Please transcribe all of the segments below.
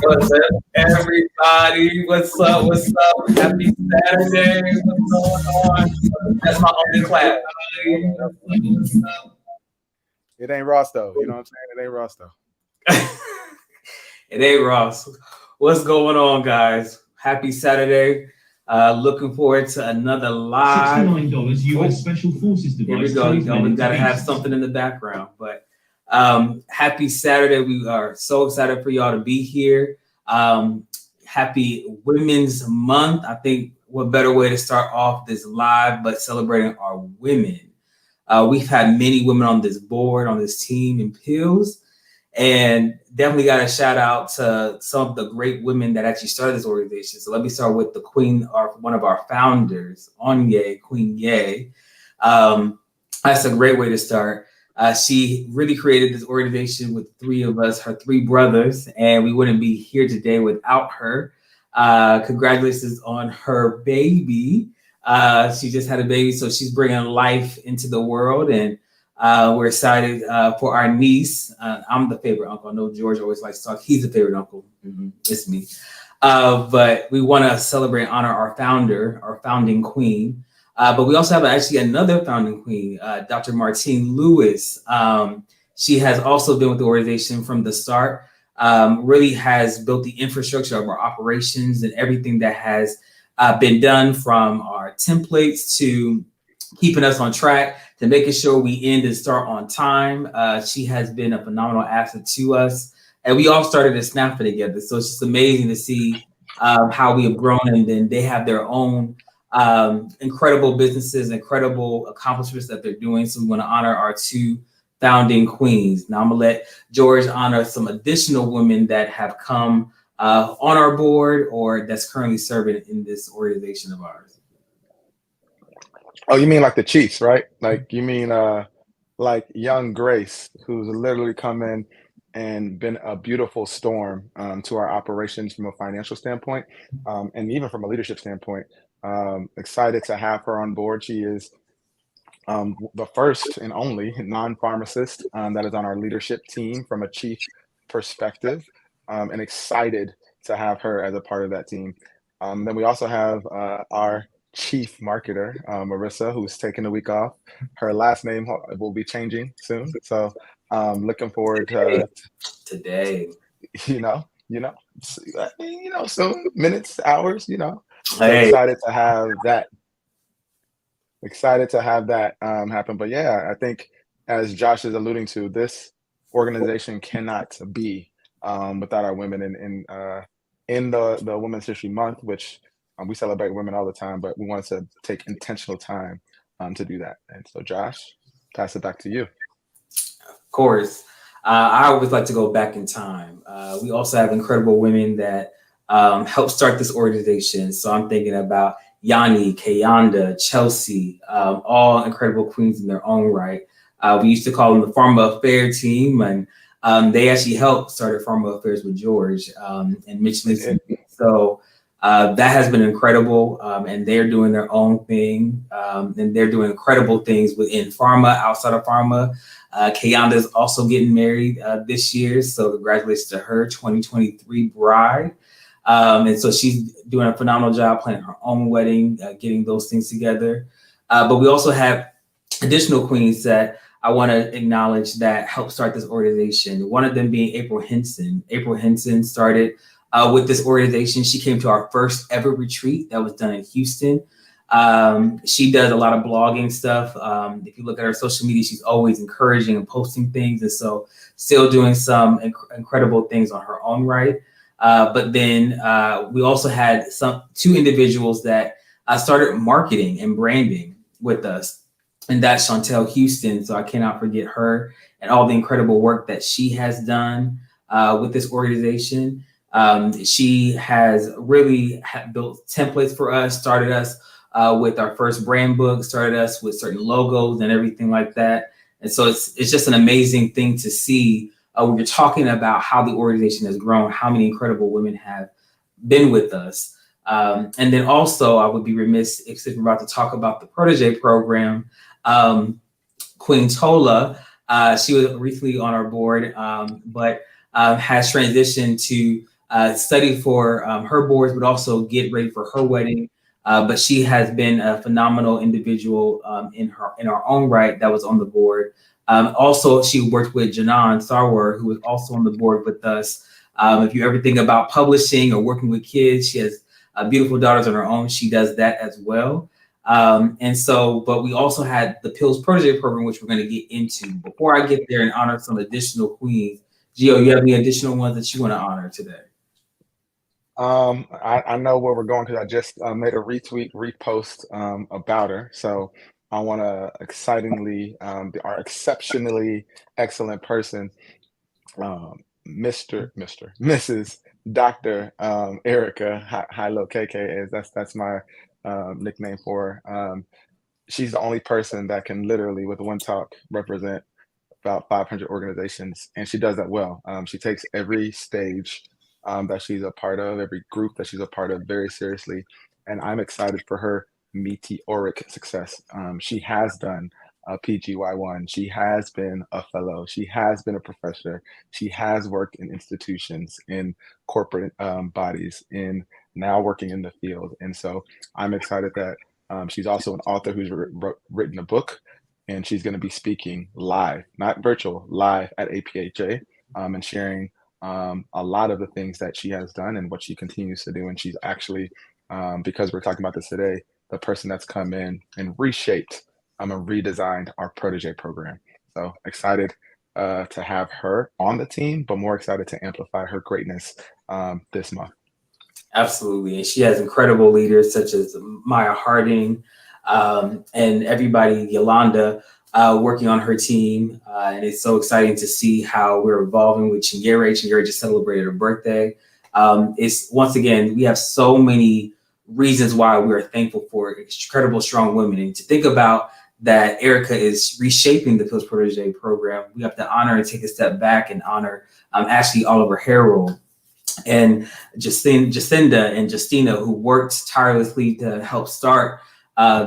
What's up, everybody? What's up? What's up? Happy Saturday. What's going on? That's my only clap. It ain't Ross though. You know what I'm saying? It ain't Ross though. It ain't Ross. What's going on, guys? Happy Saturday. Looking forward to another live. $69 US Special Forces device. Here we go. You always got to have something in the background. But happy Saturday. We are so excited for y'all to be here. Happy Women's Month. I think what better way to start off this live but celebrating our women. We've had many women on this board, on this team in Pills, and definitely got a shout out to some of the great women that actually started this organization. So let me start with the queen, one of our founders, Onye, Queen Ye. That's a great way to start. She really created this organization with three of us, her three brothers, and we wouldn't be here today without her. Congratulations on her baby. She just had a baby, so she's bringing life into the world, and we're excited for our niece. I'm the favorite uncle. I know George always likes to talk. He's the favorite uncle. It's me. But we want to celebrate and honor our founder, our founding queen. But we also have actually another founding queen, Dr. Martine Lewis. She has also been with the organization from the start, really has built the infrastructure of our operations and everything that has been done, from our templates to keeping us on track to making sure we end and start on time. She has been a phenomenal asset to us, and we all started at Snapper together. So it's just amazing to see how we have grown, and then they have their own incredible businesses, incredible accomplishments that they're doing. So we want to honor our two founding queens. Now I'm gonna let George honor some additional women that have come on our board or that's currently serving in this organization of ours. Oh, you mean like the Chiefs, right? Like you mean like young Grace, who's literally come in and been a beautiful storm to our operations from a financial standpoint, and even from a leadership standpoint. Excited to have her on board. She is the first and only non-pharmacist that is on our leadership team from a chief perspective, and excited to have her as a part of that team. Then we also have our chief marketer, Marissa, who's taking a week off. Her last name will be changing soon, so looking forward to today. Soon, minutes, hours, So Hey. excited to have that. Happen. But yeah, I think as Josh is alluding to, this organization cannot be without our women in the Women's History Month, which we celebrate women all the time, but we wanted to take intentional time to do that. And so Josh, pass it back to you. Of course. I always like to go back in time. We also have incredible women that helped start this organization. So I'm thinking about Yanni, Kayanda, Chelsea, all incredible queens in their own right. We used to call them the Pharma Affair team, and they actually helped start Pharma Affairs with George and Mitch Nixon. So that has been incredible, and they're doing their own thing, and they're doing incredible things within pharma, outside of pharma. Kayanda is also getting married this year, so congratulations to her, 2023 bride. And so she's doing a phenomenal job planning her own wedding, getting those things together. But we also have additional queens that I want to acknowledge that helped start this organization. One of them being April Henson. April Henson started with this organization. She came to our first ever retreat that was done in Houston. She does a lot of blogging stuff. If you look at her social media, she's always encouraging and posting things. And so still doing some incredible things on her own right. But then we also had two individuals that started marketing and branding with us, and that's Chantel Houston. So I cannot forget her and all the incredible work that she has done with this organization. She has really built templates for us, started us with our first brand book, started us with certain logos and everything like that. And so it's just an amazing thing to see when you're talking about how the organization has grown, how many incredible women have been with us. And then also, I would be remiss if we're about to talk about the protege program. Queen Tola, she was recently on our board, but has transitioned to study for her boards, but also get ready for her wedding. But she has been a phenomenal individual in her own right that was on the board. Also, she worked with Janan Sarwar, who was also on the board with us. If you ever think about publishing or working with kids, she has beautiful daughters on her own. She does that as well. But we also had the Pills Protege program, which we're going to get into. Before I get there and honor some additional queens, Gio, you have any additional ones that you want to honor today? I know where we're going because I just made a repost about her. So I want to our exceptionally excellent person, Mrs. Dr. Erica Hilo KK is that's my nickname for her. She's the only person that can literally, with one talk, represent about 500 organizations, and she does that well. She takes every stage that she's a part of, every group that she's a part of, very seriously, and I'm excited for her meteoric success. She has done a PGY1. She has been a fellow. She has been a professor. She has worked in institutions, in corporate bodies, in now working in the field, and so I'm excited that she's also an author who's written a book, and she's going to be speaking live, not virtual, live at APHA, and sharing a lot of the things that she has done and what she continues to do. And she's actually, because we're talking about this today, the person that's come in and reshaped and redesigned our protege program. So excited to have her on the team, but more excited to amplify her greatness this month. Absolutely. And she has incredible leaders such as Maya Harding and everybody, Yolanda, working on her team. And it's so exciting to see how we're evolving with Chinyere. Chinyere just celebrated her birthday. It's once again, we have so many reasons why we are thankful for incredible, strong women. And to think about that Erica is reshaping the Pills Protege program, we have to honor and take a step back and honor Ashley Oliver Harrell and Jacinda and Justina, who worked tirelessly to help start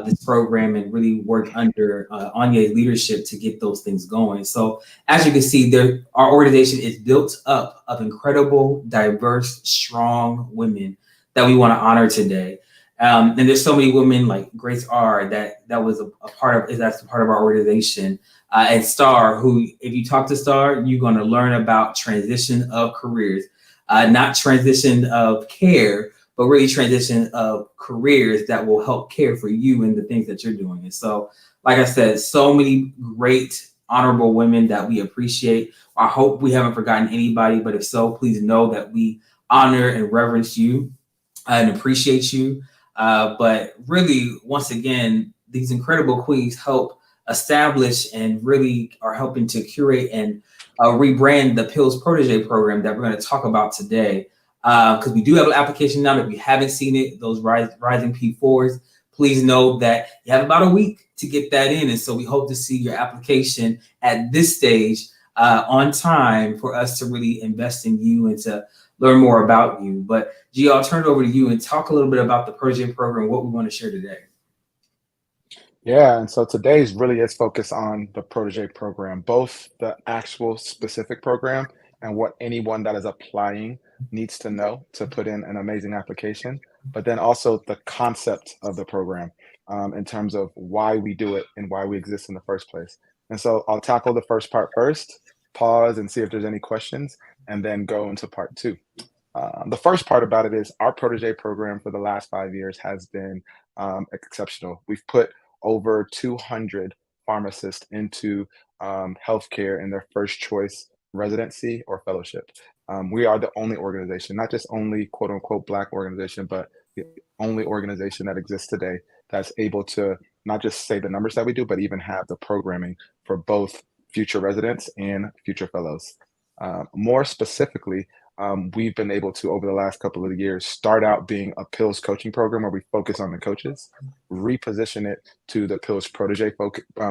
this program and really work under Anya's leadership to get those things going. So as you can see, our organization is built up of incredible, diverse, strong women that we want to honor today. And there's so many women like Grace R. that was a part of, that's a part of our organization. And Star, who, if you talk to Star, you're going to learn about transition of careers. Not transition of care, but really transition of careers that will help care for you and the things that you're doing. And so, like I said, so many great, honorable women that we appreciate. I hope we haven't forgotten anybody, but if so, please know that we honor and reverence you and appreciate you. But really, once again, these incredible queens help establish and really are helping to curate and rebrand the Pills Protege program that we're going to talk about today. Because we do have an application now. If you haven't seen it, those Rising P4s, please know that you have about a week to get that in. And so we hope to see your application at this stage on time for us to really invest in you and to learn more about you. But Gio, I'll turn it over to you and talk a little bit about the Protege program, what we want to share today. Yeah, and so today's really is focused on the Protege program, both the actual specific program and what anyone that is applying needs to know to put in an amazing application, but then also the concept of the program in terms of why we do it and why we exist in the first place. And so I'll tackle the first part first, pause and see if there's any questions, and then go into part two. The first part about it is our Protege program for the last 5 years has been exceptional. We've put over 200 pharmacists into healthcare in their first choice residency or fellowship. We are the only organization, not just only quote unquote Black organization, but the only organization that exists today that's able to not just say the numbers that we do, but even have the programming for both future residents and future fellows. More specifically, we've been able to, over the last couple of years, start out being a Pills coaching program where we focus on the coaches, reposition it to the Pills Protege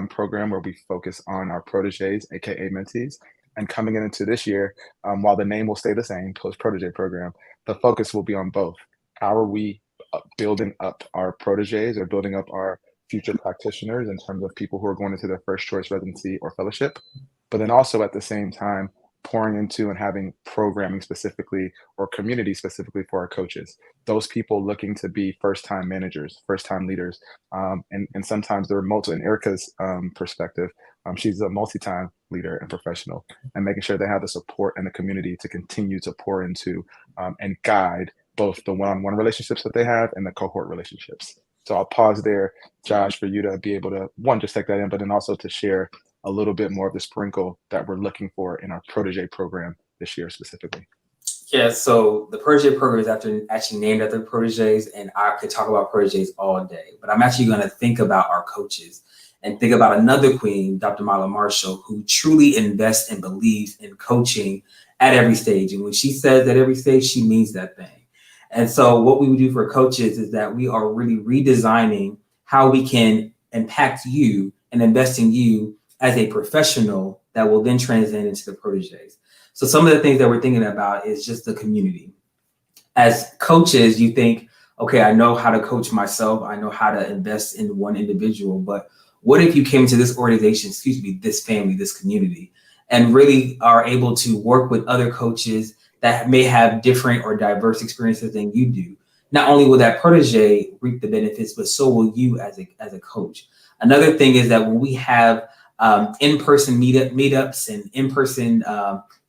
program where we focus on our proteges, aka mentees. And coming into this year, while the name will stay the same, Pills Protege program, the focus will be on both. How are we building up our proteges or building up our future practitioners in terms of people who are going into their first choice residency or fellowship, but then also at the same time, pouring into and having programming specifically or community specifically for our coaches. Those people looking to be first-time managers, first-time leaders, and sometimes they're in Erica's perspective, she's a multi-time leader and professional, and making sure they have the support and the community to continue to pour into and guide both the one-on-one relationships that they have and the cohort relationships. So I'll pause there, Josh, for you to be able to, one, just take that in, but then also to share a little bit more of the sprinkle that we're looking for in our protege program this year specifically. Yeah, so the protege program is actually named after proteges, and I could talk about proteges all day, but I'm actually going to think about our coaches and think about another queen, Dr. Mala Marshall, who truly invests and believes in coaching at every stage. And when she says at every stage, she means that thing. And so what we would do for coaches is that we are really redesigning how we can impact you and invest in you as a professional that will then translate into the proteges. So some of the things that we're thinking about is just the community. As coaches, you think, okay, I know how to coach myself. I know how to invest in one individual, but what if you came to this organization, this family, this community, and really are able to work with other coaches that may have different or diverse experiences than you do? Not only will that protege reap the benefits, but so will you as a coach. Another thing is that when we have in-person meetups and in-person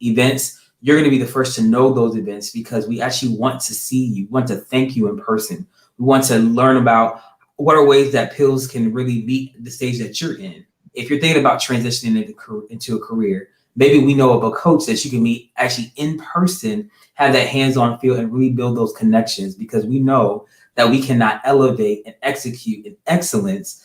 events, you're going to be the first to know those events because we actually want to see you, want to thank you in person. We want to learn about what are ways that pills can really meet the stage that you're in. If you're thinking about transitioning into a career, maybe we know of a coach that you can meet actually in person, have that hands-on feel, and really build those connections, because we know that we cannot elevate and execute in excellence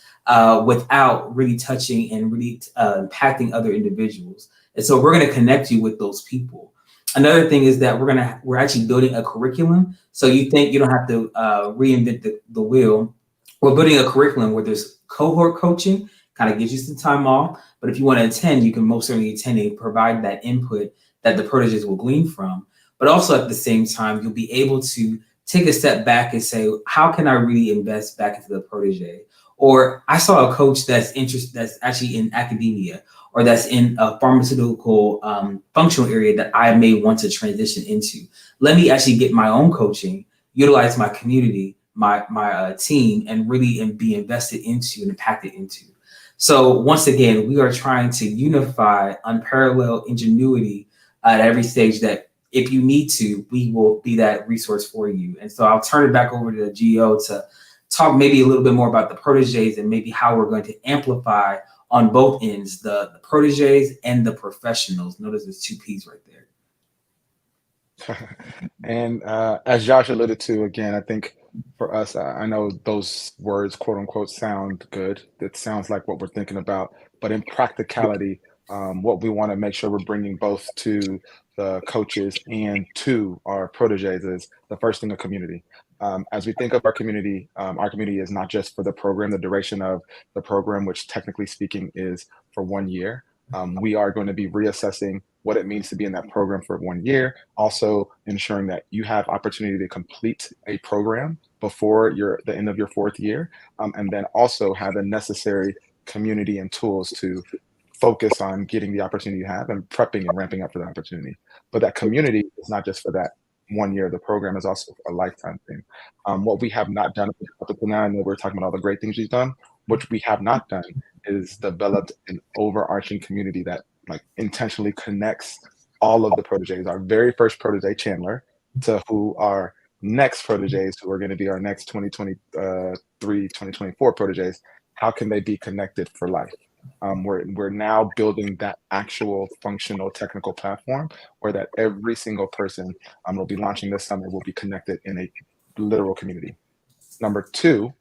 without really touching and really impacting other individuals. And so we're going to connect you with those people. Another thing is that we're actually building a curriculum. So you think you don't have to reinvent the wheel. We're building a curriculum where there's cohort coaching, kind of gives you some time off. But if you want to attend, you can most certainly attend and provide that input that the proteges will glean from. But also at the same time, you'll be able to take a step back and say, how can I really invest back into the protege? Or I saw a coach that's actually in academia, or that's in a pharmaceutical functional area that I may want to transition into. Let me actually get my own coaching, utilize my community, my team, and really be invested into and impacted into. So once again, we are trying to unify unparalleled ingenuity at every stage, that if you need to, we will be that resource for you. And so I'll turn it back over to the GO to talk maybe a little bit more about the proteges and maybe how we're going to amplify on both ends, the proteges and the professionals. Notice there's two P's right there. And as Josh alluded to, again, I think for us, I know those words, quote unquote, sound good. It sounds like what we're thinking about. But in practicality, what we want to make sure we're bringing both to the coaches and to our proteges is the first thing, the community. As we think of our community is not just for the program, the duration of the program, which technically speaking is for 1 year. We are going to be reassessing what it means to be in that program for 1 year, also ensuring that you have opportunity to complete a program before the end of your 4th year, and then also have the necessary community and tools to focus on getting the opportunity you have and prepping and ramping up for the opportunity. But that community is not just for that 1 year of the program, is also a lifetime thing. What we have not done up until now, I know we're talking about all the great things you've done. What we have not done is developed an overarching community that like intentionally connects all of the proteges. Our very first protege, Chandler, to who our next proteges, who are going to be our next 2023, 2024 proteges. How can they be connected for life? We're now building that actual functional technical platform where that every single person will be launching this summer will be connected in a literal community. Number 2,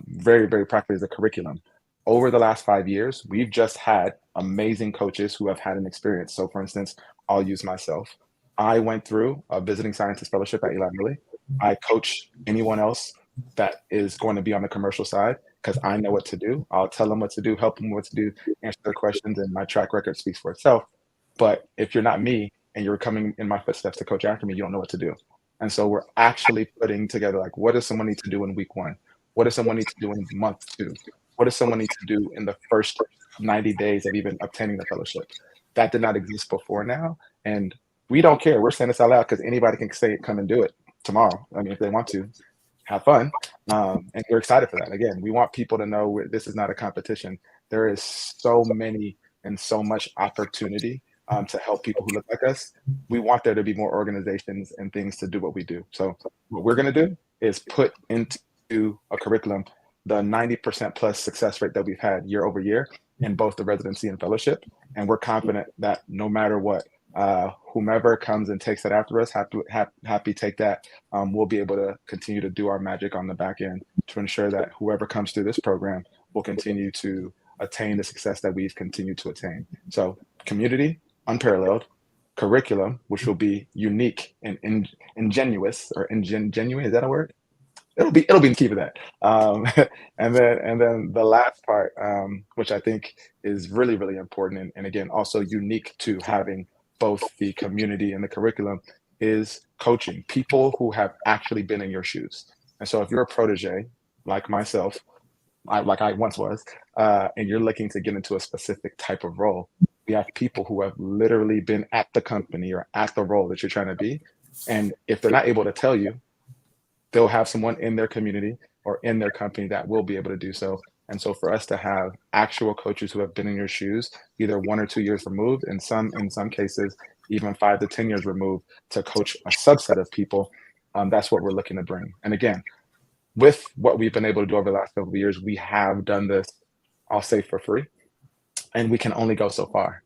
very, very practically, is the curriculum. Over the last 5 years, we've just had amazing coaches who have had an experience. So for instance, I'll use myself. I went through a visiting scientist fellowship at Eli Lilly. I coach anyone else that is going to be on the commercial side because I know what to do. I'll tell them what to do, help them what to do, answer their questions, and my track record speaks for itself. But if you're not me and you're coming in my footsteps to coach after me, you don't know what to do. And so we're actually putting together, like, what does someone need to do in week 1? What does someone need to do in month 2? What does someone need to do in the first 90 days of even obtaining the fellowship? That did not exist before now. And we don't care. We're saying this out loud because anybody can say it, come and do it tomorrow. I mean, if they want to, have fun. And we're excited for that. Again, we want people to know this is not a competition. There is so many and so much opportunity to help people who look like us. We want there to be more organizations and things to do what we do. So what we're going to do is put into a curriculum the 90% plus success rate that we've had year over year in both the residency and fellowship. And we're confident that no matter what, whomever comes and takes that after us, happy take that. We'll be able to continue to do our magic on the back end to ensure that whoever comes through this program will continue to attain the success that we've continued to attain. So community, unparalleled, curriculum, which will be unique and ingenuous or ingenuine. Is that a word? It'll be key for that. And then the last part, which I think is really, really important, and again, also unique to having both the community and the curriculum, is coaching people who have actually been in your shoes. And so if you're a protege like myself, like I once was, and you're looking to get into a specific type of role, we have people who have literally been at the company or at the role that you're trying to be. And if they're not able to tell you, they'll have someone in their community or in their company that will be able to do so. And so for us to have actual coaches who have been in your shoes, either 1 or 2 years removed, in some cases, even 5 to 10 years removed, to coach a subset of people, that's what we're looking to bring. And again, with what we've been able to do over the last couple of years, we have done this, I'll say, for free, and we can only go so far.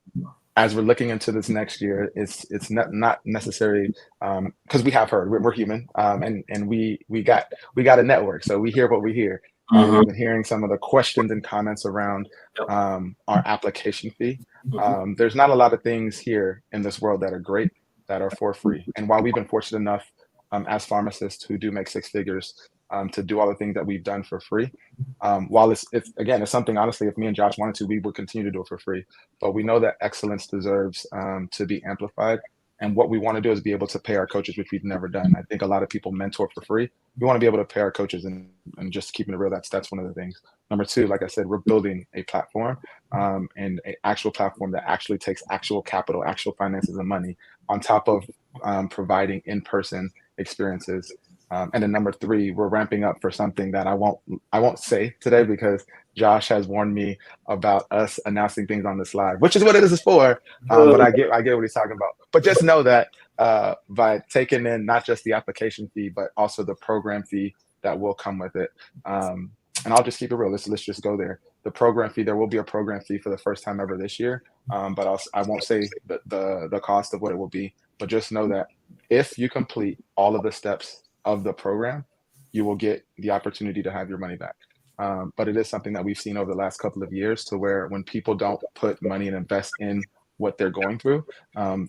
As we're looking into this next year, it's not necessary, because we have heard we're human, and we got a network, so we hear what we hear. We've been hearing some of the questions and comments around our application fee. There's not a lot of things here in this world that are great, that are for free. And while we've been fortunate enough, as pharmacists who do make 6 figures, to do all the things that we've done for free, while it's something, honestly, if me and Josh wanted to, we would continue to do it for free. But we know that excellence deserves to be amplified. And what we want to do is be able to pay our coaches, which we've never done. I think a lot of people mentor for free. We want to be able to pay our coaches, and just keeping it real, that's one of the things. Number 2, like I said, we're building a platform, and an actual platform that actually takes actual capital, actual finances and money on top of providing in-person experiences. And then number 3, we're ramping up for something that I won't say today, because Josh has warned me about us announcing things on this live, which is what it is for. But I get what he's talking about. But just know that by taking in not just the application fee, but also the program fee that will come with it. And I'll just keep it real. Let's just go there. The program fee, there will be a program fee for the first time ever this year. But I won't say the cost of what it will be. But just know that if you complete all of the steps of the program, you will get the opportunity to have your money back. But it is something that we've seen over the last couple of years, to where when people don't put money and invest in what they're going through,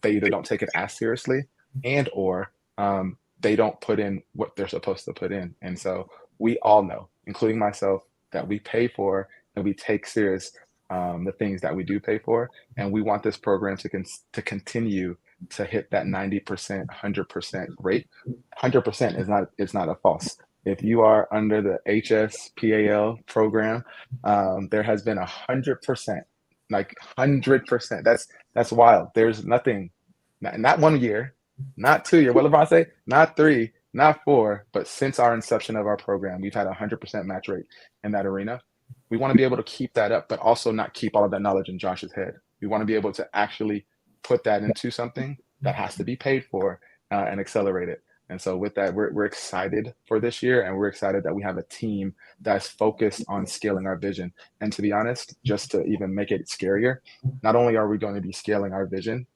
they either don't take it as seriously, and or they don't put in what they're supposed to put in. And so we all know, including myself, that we pay for and we take serious the things that we do pay for. And we want this program to continue to hit that 90%, 100% rate. 100% is not a false. If you are under the HSPAL program, there has been 100%, like 100%. That's wild. There's nothing, not 1 year, not 2 years. What did I say? Not 3, not 4, but since our inception of our program, we've had a 100% match rate in that arena. We want to be able to keep that up, but also not keep all of that knowledge in Josh's head. We want to be able to actually put that into something that has to be paid for and accelerate it. And so with that, we're excited for this year, and we're excited that we have a team that's focused on scaling our vision. And to be honest, just to even make it scarier, not only are we going to be scaling our vision,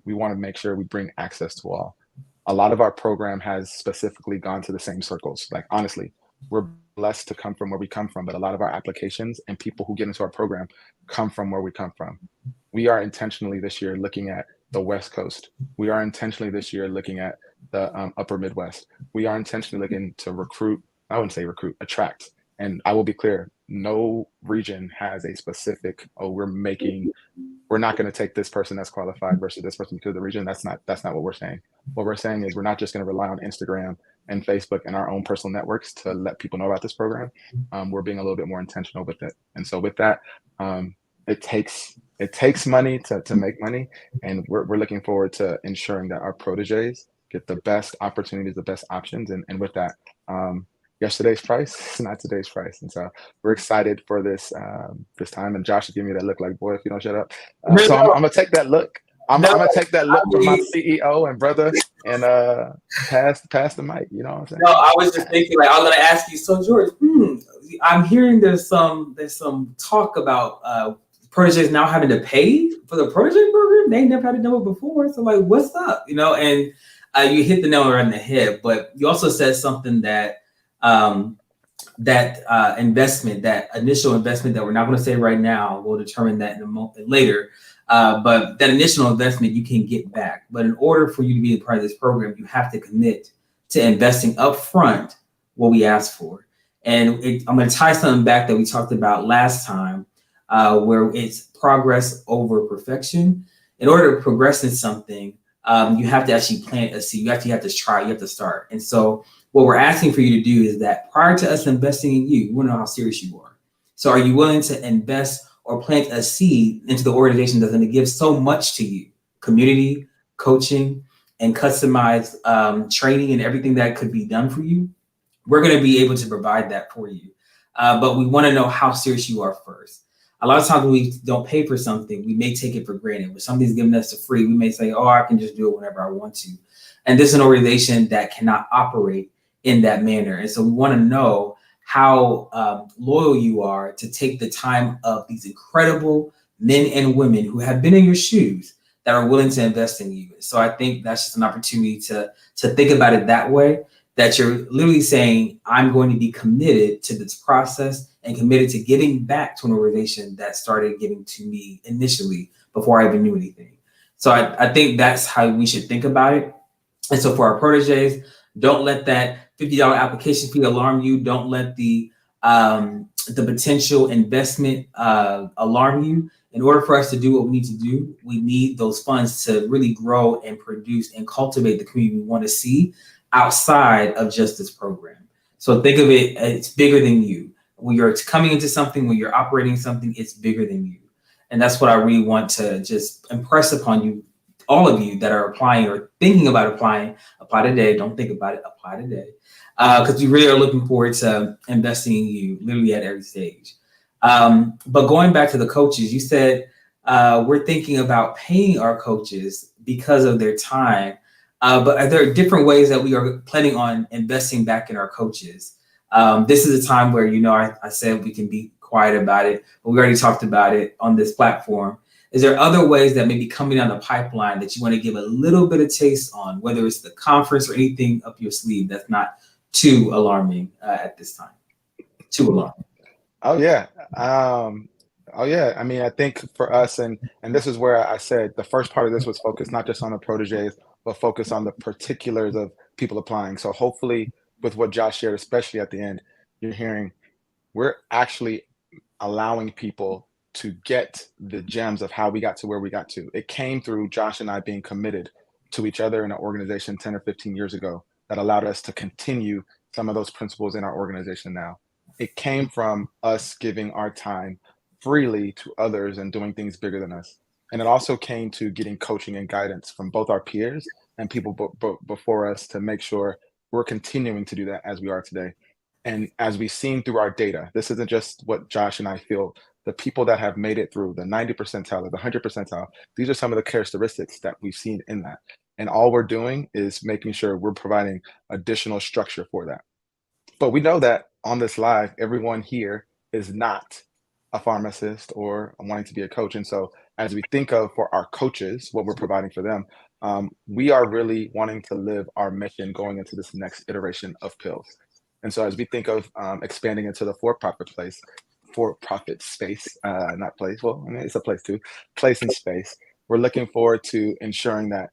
we want to make sure we bring access to all. A lot of our program has specifically gone to the same circles. Like, honestly, we're blessed to come from where we come from, but a lot of our applications and people who get into our program come from where we come from. We are intentionally this year looking at the West Coast. We are intentionally this year looking at the upper Midwest. We are intentionally looking to recruit, I wouldn't say recruit, attract. And I will be clear, no region has a specific, we're not going to take this person that's qualified versus this person to the region. That's not what we're saying. What we're saying is we're not just going to rely on Instagram and Facebook and our own personal networks to let people know about this program. We're being a little bit more intentional with it. And so with that, it takes it takes money to make money, and we're looking forward to ensuring that our proteges get the best opportunities, the best options, and with that, yesterday's price is not today's price, and so we're excited for this time. And Josh is giving me that look like, boy, if you don't shut up. No, So I'm no, gonna take that look. I'm no. gonna take that I look from my mean, CEO and brother, and pass the mic. You know what I'm saying? no, I was just thinking like I was gonna ask you. So George, I'm hearing there's some talk about proteges now having to pay for the protege program. They never had to do it before. So like, what's up? And you hit the nail right in the head. But you also said something that um, investment, that initial investment that we're not going to say right now, we'll determine that in a moment later. But that initial investment you can get back. But in order for you to be a part of this program, you have to commit to investing upfront what we asked for. And I'm going to tie something back that we talked about last time, where it's progress over perfection. In order to progress in something, you have to actually plant a seed. You actually have to try. You have to start. And so what we're asking for you to do is that prior to us investing in you, we want to know how serious you are. So are you willing to invest or plant a seed into the organization that's going to give so much to you? Community, coaching, and customized training and everything that could be done for you. We're going to be able to provide that for you. But we want to know how serious you are first. A lot of times when we don't pay for something, we may take it for granted. When something's given us for free, we may say, oh, I can just do it whenever I want to. And this is an organization that cannot operate in that manner. And so we want to know how loyal you are to take the time of these incredible men and women who have been in your shoes that are willing to invest in you. So I think that's just an opportunity to think about it that way, that you're literally saying, I'm going to be committed to this process and committed to giving back to an organization that started giving to me initially before I even knew anything. So I think that's how we should think about it. And so for our proteges, don't let that $50 application fee alarm you. Don't let the potential investment alarm you. In order for us to do what we need to do, we need those funds to really grow and produce and cultivate the community we want to see outside of just this program. So think of it, it's bigger than you. When you're coming into something, when you're operating something, it's bigger than you. And that's what I really want to just impress upon you, all of you that are applying or thinking about applying. Apply today. Don't think about it. Apply today. Because we really are looking forward to investing in you literally at every stage. But going back to the coaches, you said we're thinking about paying our coaches because of their time. But are there different ways that we are planning on investing back in our coaches? This is a time where, I said we can be quiet about it, but we already talked about it on this platform. Is there other ways that may be coming down the pipeline that you want to give a little bit of taste on, whether it's the conference or anything up your sleeve that's not too alarming at this time? Too alarming. Oh yeah. Oh yeah. I mean, I think for us, and this is where I said the first part of this was focused not just on the proteges, but focus on the particulars of people applying. So hopefully, with what Josh shared, especially at the end, you're hearing we're actually allowing people to get the gems of how we got to where we got to. It came through Josh and I being committed to each other in an organization 10 or 15 years ago that allowed us to continue some of those principles in our organization now. It came from us giving our time freely to others and doing things bigger than us. And it also came to getting coaching and guidance from both our peers and people before us to make sure we're continuing to do that as we are today. And as we've seen through our data, this isn't just what Josh and I feel. The people that have made it through the 90 percentile or the 100 percentile, these are some of the characteristics that we've seen in that. And all we're doing is making sure we're providing additional structure for that. But we know that on this live, everyone here is not a pharmacist or wanting to be a coach. And so as we think of for our coaches, what we're providing for them, we are really wanting to live our mission going into this next iteration of pills. And so as we think of expanding into the for-profit space, not place, well, I mean, it's a place too, place and space, we're looking forward to ensuring that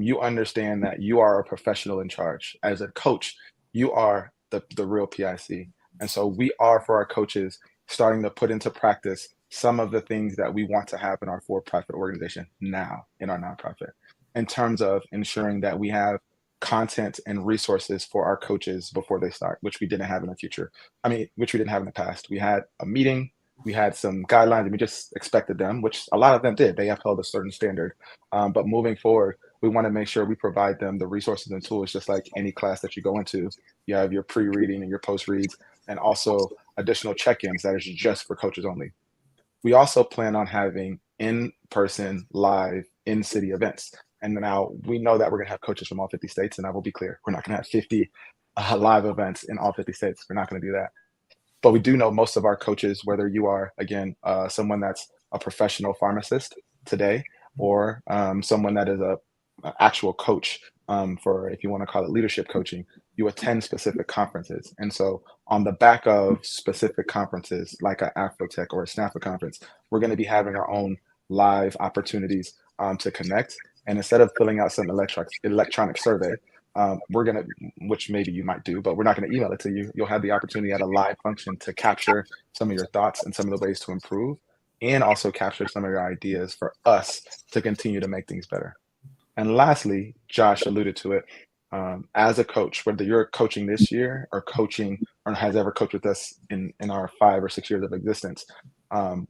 you understand that you are a professional in charge. As a coach, you are the real PIC. And so we are, for our coaches, starting to put into practice some of the things that we want to have in our for-profit organization now in our nonprofit, in terms of ensuring that we have content and resources for our coaches before they start, which we didn't have in the future. I mean, which we didn't have in the past. We had a meeting we had some guidelines and we just expected them, which a lot of them did. They upheld a certain standard. But moving forward, we want to make sure we provide them the resources and tools, just like any class that you go into. You have your pre-reading and your post-reads, and also additional check-ins that is just for coaches only. We also plan on having in-person, live, in-city events. And now we know that we're going to have coaches from all 50 states, and I will be clear, we're not going to have 50 live events in all 50 states. We're not going to do that. But we do know most of our coaches, whether you are, again, someone that's a professional pharmacist today, or someone that is a actual coach for, if you want to call it leadership coaching, you attend specific conferences. And so on the back of specific conferences like a Afrotech or a SNAFA conference, we're going to be having our own live opportunities to connect. And instead of filling out some electronic survey, we're going to, which maybe you might do, but we're not going to email it to you. You'll have the opportunity at a live function to capture some of your thoughts and some of the ways to improve, and also capture some of your ideas for us to continue to make things better. And lastly, Josh alluded to it, as a coach, whether you're coaching this year or coaching or has ever coached with us in our 5 or 6 years of existence,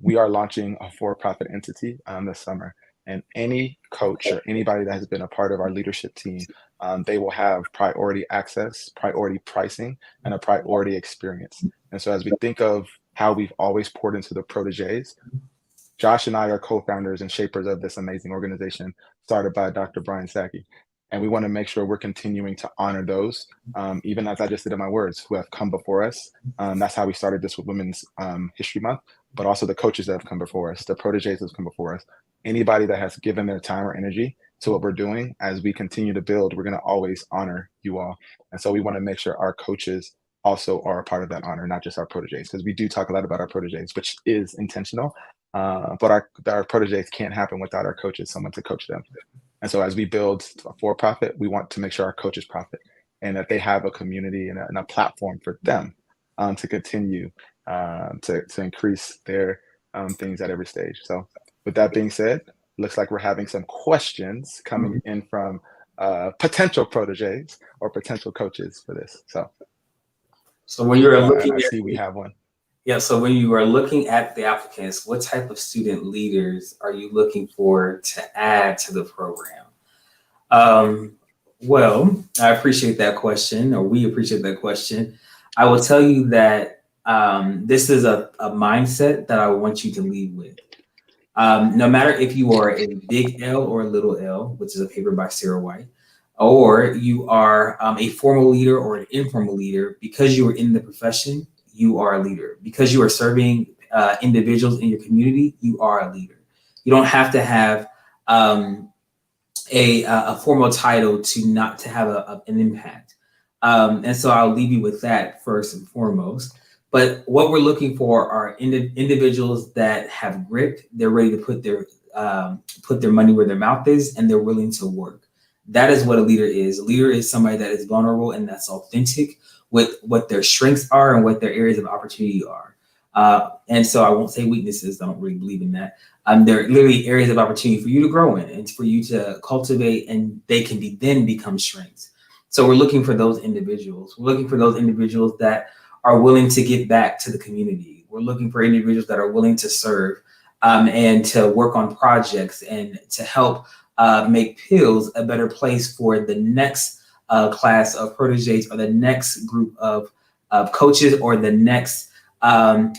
we are launching a for-profit entity this summer. And any coach or anybody that has been a part of our leadership team, they will have priority access, priority pricing, and a priority experience. And so as we think of how we've always poured into the proteges, Josh and I are co-founders and shapers of this amazing organization started by Dr. Brian Sackey. And we want to make sure we're continuing to honor those, even as I just did in my words, who have come before us. That's how we started this with Women's History Month, but also the coaches that have come before us, the proteges that have come before us. Anybody that has given their time or energy to what we're doing, as we continue to build, we're going to always honor you all. And so we want to make sure our coaches also are a part of that honor, not just our proteges, because we do talk a lot about our proteges, which is intentional. But our proteges can't happen without our coaches, someone to coach them. And so as we build a for-profit, we want to make sure our coaches profit and that they have a community and a platform for them to continue to increase their things at every stage. So with that being said, looks like we're having some questions coming in from potential proteges or potential coaches for this. So when you're looking I see we have one. Yeah, so when you are looking at the applicants, what type of student leaders are you looking for to add to the program? Well, I appreciate that question, or we appreciate that question. I will tell you that this is a mindset that I want you to lead with. No matter if you are a big L or a little L, which is a paper by Sarah White, or you are a formal leader or an informal leader, because you are in the profession, you are a leader. Because you are serving individuals in your community, you are a leader. You don't have to have a formal title to have an impact. And so I'll leave you with that first and foremost. But what we're looking for are individuals that have grit. They're ready to put their money where their mouth is, and they're willing to work. That is what a leader is. A leader is somebody that is vulnerable and that's authentic with what their strengths are and what their areas of opportunity are. And so I won't say weaknesses. I don't really believe in that. They're literally areas of opportunity for you to grow in and for you to cultivate, and they can then become strengths. So we're looking for those individuals. We're looking for those individuals that are willing to give back to the community. We're looking for individuals that are willing to serve and to work on projects and to help make Pills a better place for the next class of proteges or the next group of coaches or the next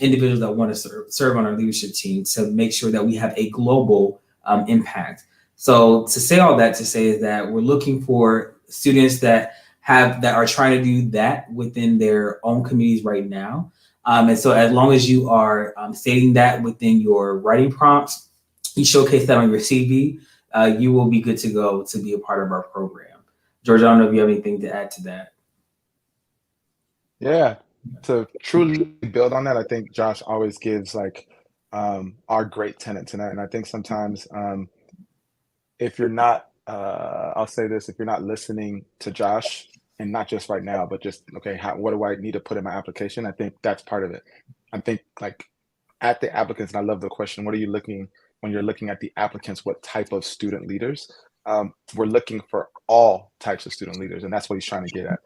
individuals that want to serve on our leadership team to make sure that we have a global impact. So to say all that, to say is that we're looking for students that are trying to do that within their own communities right now. And so as long as you are stating that within your writing prompts, you showcase that on your CV, you will be good to go to be a part of our program. George, I don't know if you have anything to add to that. Yeah, to truly build on that, I think Josh always gives like our great tenets in that. And I think sometimes if you're not, I'll say this, if you're not listening to Josh, and not just right now, but just, okay, what do I need to put in my application? I think that's part of it. I think like at the applicants, and I love the question, what are you looking, when you're looking at the applicants, what type of student leaders? we're looking for all types of student leaders, and that's what he's trying to get at.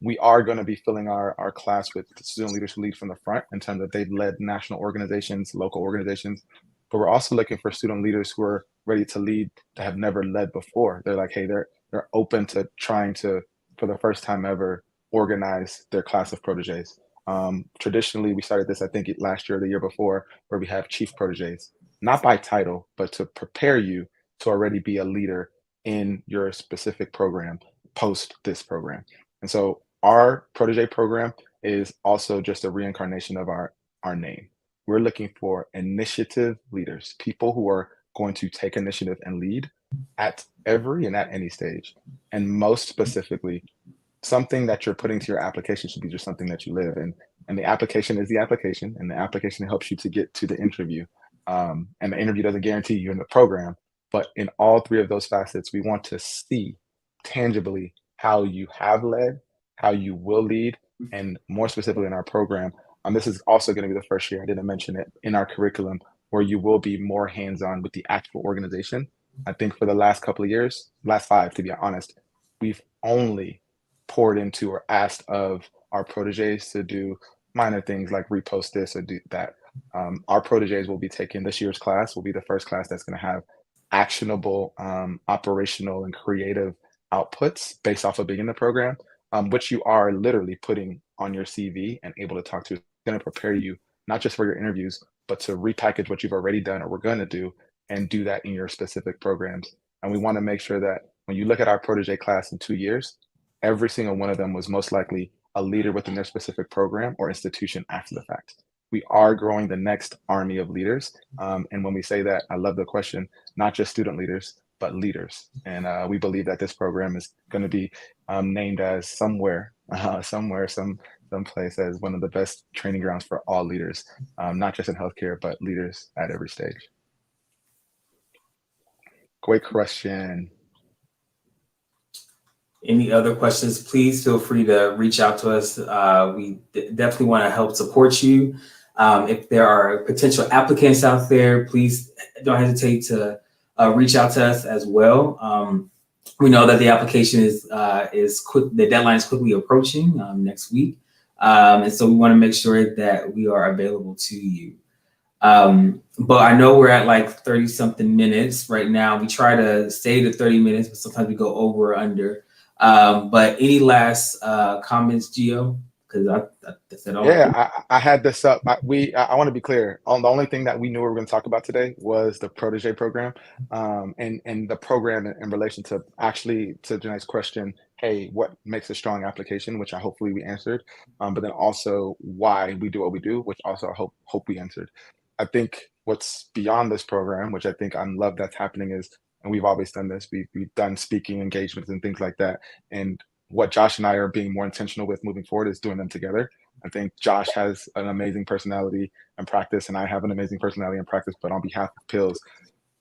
We are going to be filling our class with student leaders who lead from the front in terms of they've led national organizations, local organizations, but we're also looking for student leaders who are ready to lead that have never led before. They're like, hey, they're open to trying to, for the first time ever, organize their class of proteges. Traditionally, we started this, I think, last year or the year before, where we have chief proteges, not by title, but to prepare you to already be a leader in your specific program post this program. And so our protege program is also just a reincarnation of our name. We're looking for initiative leaders, people who are going to take initiative and lead at every and at any stage. And most specifically, something that you're putting to your application should be just something that you live in. And the application is the application, and the application helps you to get to the interview. And the interview doesn't guarantee you in the program, but in all three of those facets, we want to see tangibly how you have led, how you will lead, and more specifically in our program. This is also going to be the first year, I didn't mention it, in our curriculum where you will be more hands-on with the actual organization. I think for the last couple of years, last 5 to be honest, we've only poured into or asked of our proteges to do minor things like repost this or do that. Our proteges will be taking this year's class, will be the first class that's going to have actionable, operational, and creative outputs based off of being in the program, which you are literally putting on your CV and able to talk to. It's going to prepare you not just for your interviews, but to repackage what you've already done or we're going to do and do that in your specific programs. And we want to make sure that when you look at our protege class in 2 years, every single one of them was most likely a leader within their specific program or institution after the fact. We are growing the next army of leaders. And when we say that, I love the question, not just student leaders, but leaders. And we believe that this program is going to be named as someplace as one of the best training grounds for all leaders, not just in healthcare, but leaders at every stage. Great question. Any other questions, please feel free to reach out to us. We definitely want to help support you. If there are potential applicants out there, please don't hesitate to reach out to us as well. We know that the application is quick. The deadline is quickly approaching next week. And so we want to make sure that we are available to you. But I know we're at like 30 something minutes right now. We try to stay to 30 minutes, but sometimes we go over or under. But any last comments, Gio? Because I said all. Yeah, I had this up. I want to be clear. The only thing that we knew we were going to talk about today was the protege program, and the program in relation to actually to Janae's question. Hey, what makes a strong application? Which hopefully we answered. But then also why we do what we do, which also I hope we answered. I think what's beyond this program, which I think I love that's happening is, and we've always done this. We've done speaking engagements and things like that, and what Josh and I are being more intentional with moving forward is doing them together. I think Josh has an amazing personality and practice, and I have an amazing personality and practice. But on behalf of Pills,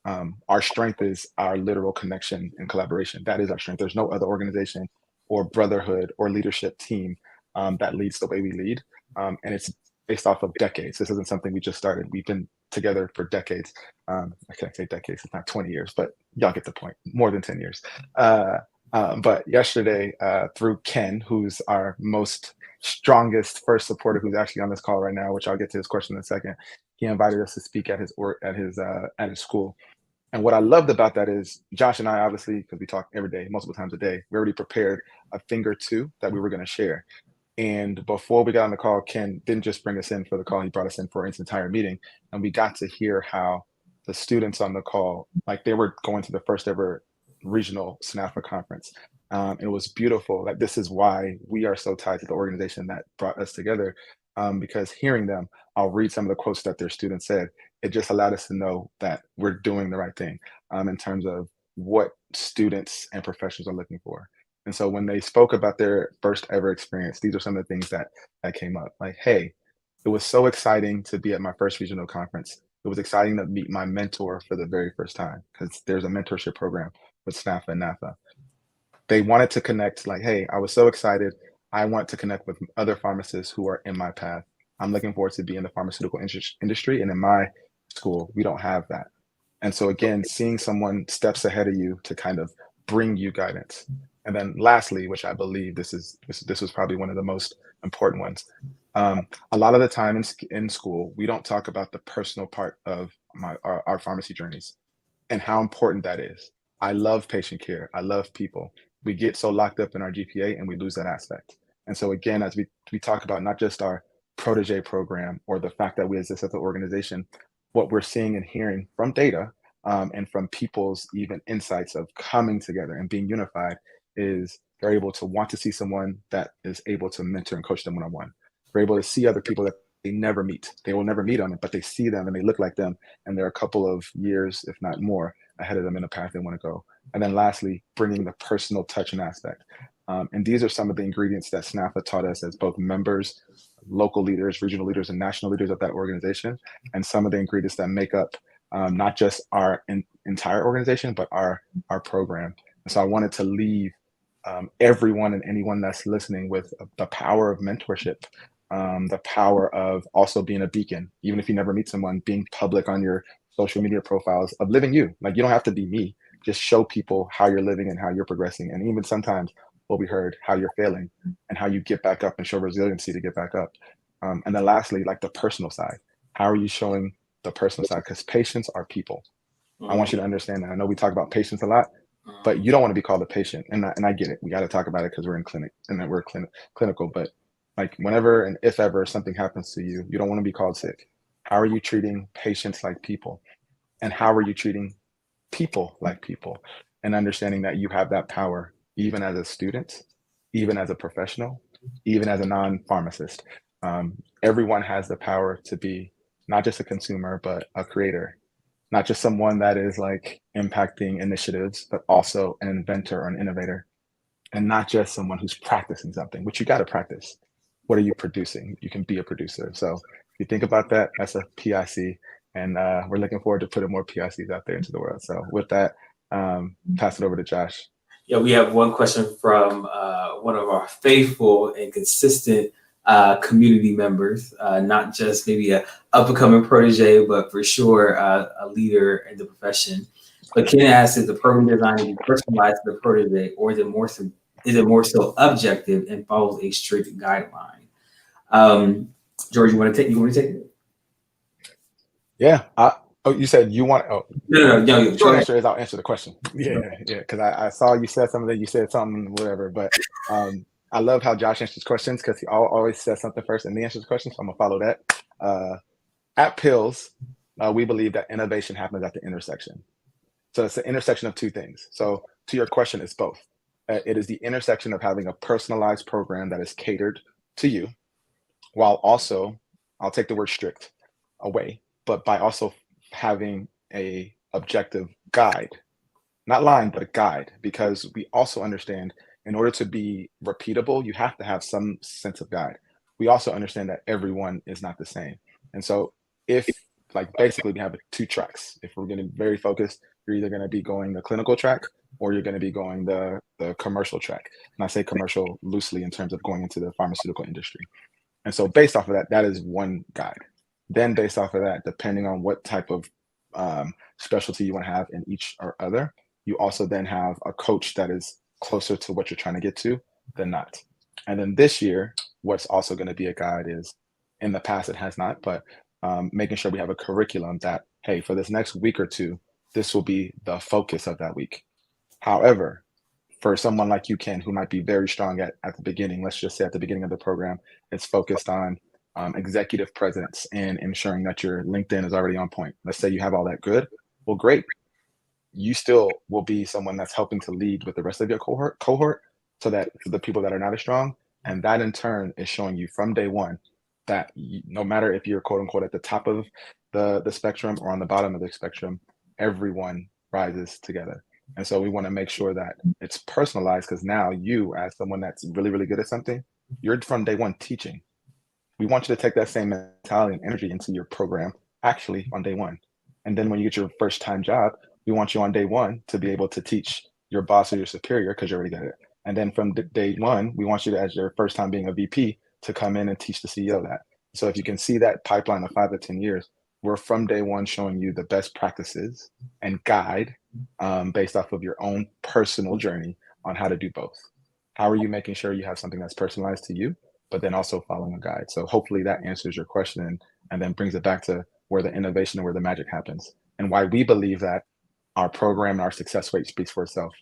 our strength is our literal connection and collaboration. That is our strength. There's no other organization or brotherhood or leadership team that leads the way we lead. And it's based off of decades. This isn't something we just started. We've been together for decades. I can't say decades, it's not 20 years, but y'all get the point. More than 10 years. But yesterday, through Ken, who's our most strongest first supporter, who's actually on this call right now, which I'll get to his question in a second, he invited us to speak at his school. And what I loved about that is Josh and I, obviously, because we talk every day, multiple times a day, we already prepared a thing or two that we were going to share. And before we got on the call, Ken didn't just bring us in for the call, he brought us in for his entire meeting. And we got to hear how the students on the call, like they were going to the first ever regional SNAFA conference. It was beautiful. Like, this is why we are so tied to the organization that brought us together, because hearing them, I'll read some of the quotes that their students said. It just allowed us to know that we're doing the right thing in terms of what students and professionals are looking for. And so when they spoke about their first ever experience, these are some of the things that came up. Like, hey, it was so exciting to be at my first regional conference. It was exciting to meet my mentor for the very first time, because there's a mentorship program with SNAFA and NAFA. They wanted to connect, like, hey, I was so excited. I want to connect with other pharmacists who are in my path. I'm looking forward to be in the pharmaceutical industry. And in my school, we don't have that. And so again, seeing someone steps ahead of you to kind of bring you guidance. And then lastly, which I believe this was probably one of the most important ones. A lot of the time in school, we don't talk about the personal part of our pharmacy journeys and how important that is. I love patient care. I love people. We get so locked up in our GPA and we lose that aspect. And so again, as we talk about not just our protege program or the fact that we as an organization, what we're seeing and hearing from data and from people's even insights of coming together and being unified is they're able to want to see someone that is able to mentor and coach them one-on-one. They're able to see other people that they never meet. They will never meet them, but they see them and they look like them. And they're a couple of years, if not more, ahead of them in the path they want to go. And then lastly, bringing the personal touch and aspect. And these are some of the ingredients that SNAFA taught us as both members, local leaders, regional leaders, and national leaders of that organization, and some of the ingredients that make up not just our entire organization, but our program. And so I wanted to leave everyone and anyone that's listening with the power of mentorship, the power of also being a beacon, even if you never meet someone, being public on your social media profiles of living you. Like, you don't have to be me, just show people how you're living and how you're progressing. And even sometimes what we heard, how you're failing and how you get back up and show resiliency to get back up. And then lastly, like the personal side, how are you showing the personal side? Because patients are people. I want you to understand that. I know we talk about patients a lot, but you don't want to be called a patient. And I get it. We got to talk about it because we're in clinic and that we're clinical. But like, whenever and if ever something happens to you, you don't want to be called sick. How are you treating patients like people? And how are you treating people like people? And understanding that you have that power, even as a student, even as a professional, even as a non-pharmacist. Everyone has the power to be not just a consumer, but a creator. Not just someone that is like impacting initiatives, but also an inventor or an innovator. And not just someone who's practicing something, which you got to practice. What are you producing? You can be a producer. So if you think about that, that's a PIC. And we're looking forward to putting more PICs out there into the world. So with that, pass it over to Josh. Yeah, we have one question from one of our faithful and consistent community members, not just maybe a up-and-coming protege, but for sure a leader in the profession. But Ken asks, is the program designed to be personalized to the protege, or is it more so objective and follows a strict guideline? George, you want to take it? Yeah. You said you want. Oh, no. Short answer is I'll answer the question. Yeah. Because I saw you said something. You said something, whatever. But I love how Josh answers questions because he always says something first and then answers questions. So I'm gonna follow that. At Pills, we believe that innovation happens at the intersection. So it's the intersection of two things. So to your question, it's both. It is the intersection of having a personalized program that is catered to you, while also, I'll take the word strict away, but by also having a objective guide, not line, but a guide, because we also understand in order to be repeatable, you have to have some sense of guide. We also understand that everyone is not the same. And so if, like, basically we have two tracks, if we're getting very focused, you're either going to be going the clinical track or you're going to be going the commercial track. And I say commercial loosely in terms of going into the pharmaceutical industry. And so based off of that, that is one guide. Then based off of that, depending on what type of specialty you want to have in each or other, you also then have a coach that is closer to what you're trying to get to than not. And then this year, what's also going to be a guide is, in the past it has not, but making sure we have a curriculum that, hey, for this next week or two, this will be the focus of that week. However, for someone like you, Ken, who might be very strong at the beginning, let's just say at the beginning of the program, it's focused on executive presence and ensuring that your LinkedIn is already on point. Let's say you have all that good. Well, great. You still will be someone that's helping to lead with the rest of your cohort so that the people that are not as strong, and that in turn is showing you from day one that no matter if you're quote unquote at the top of the spectrum or on the bottom of the spectrum, everyone rises together. And so we want to make sure that it's personalized, because now you, as someone that's really, really good at something, you're from day one teaching. We want you to take that same mentality and energy into your program actually on day one. And then when you get your first time job, we want you on day one to be able to teach your boss or your superior because you're already good at it. And then from day one, we want you to, as your first time being a VP, to come in and teach the CEO that. So if you can see that pipeline of 5 to 10 years, we're from day one showing you the best practices and guide based off of your own personal journey on how to do both. How are you making sure you have something that's personalized to you, but then also following a guide? So hopefully that answers your question and then brings it back to where the innovation and where the magic happens and why we believe that our program and our success rate speaks for itself.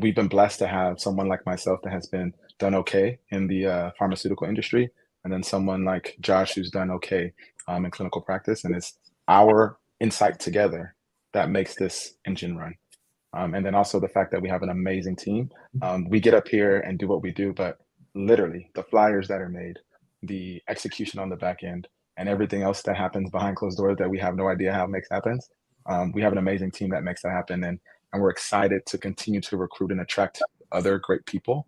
We've been blessed to have someone like myself that has been done okay in the pharmaceutical industry, and then someone like Josh who's done okay in clinical practice. And it's our insight together that makes this engine run. And then also the fact that we have an amazing team. We get up here and do what we do, but literally the flyers that are made, the execution on the back end, and everything else that happens behind closed doors that we have no idea how it makes happens. We have an amazing team that makes that happen. And we're excited to continue to recruit and attract other great people,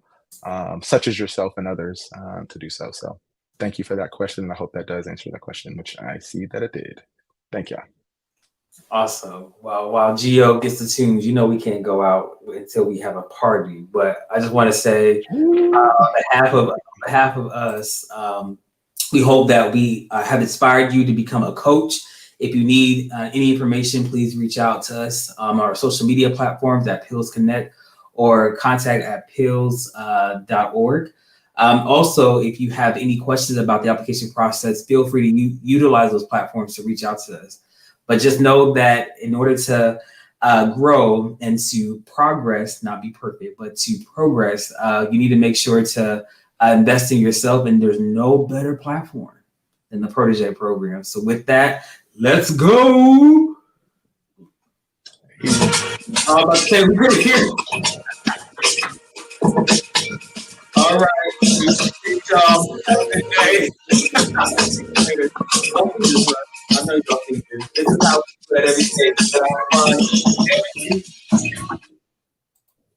such as yourself and others, to do so. So thank you for that question. And I hope that does answer that question, which I see that it did. Thank you. Awesome. Well, while Gio gets the tunes, we can't go out until we have a party. But I just want to say, on behalf of us, we hope that we have inspired you to become a coach. If you need any information, please reach out to us on our social media platforms at Pills Connect or contact at pills.org. Also, if you have any questions about the application process, feel free to utilize those platforms to reach out to us. But just know that in order to grow and to progress, not be perfect, but to progress, you need to make sure to invest in yourself. And there's no better platform than the Protege program. So with that, let's go. I'm about to say we're good here. All right. Good job. Have a good day. I know y'all think this is how we do it every day.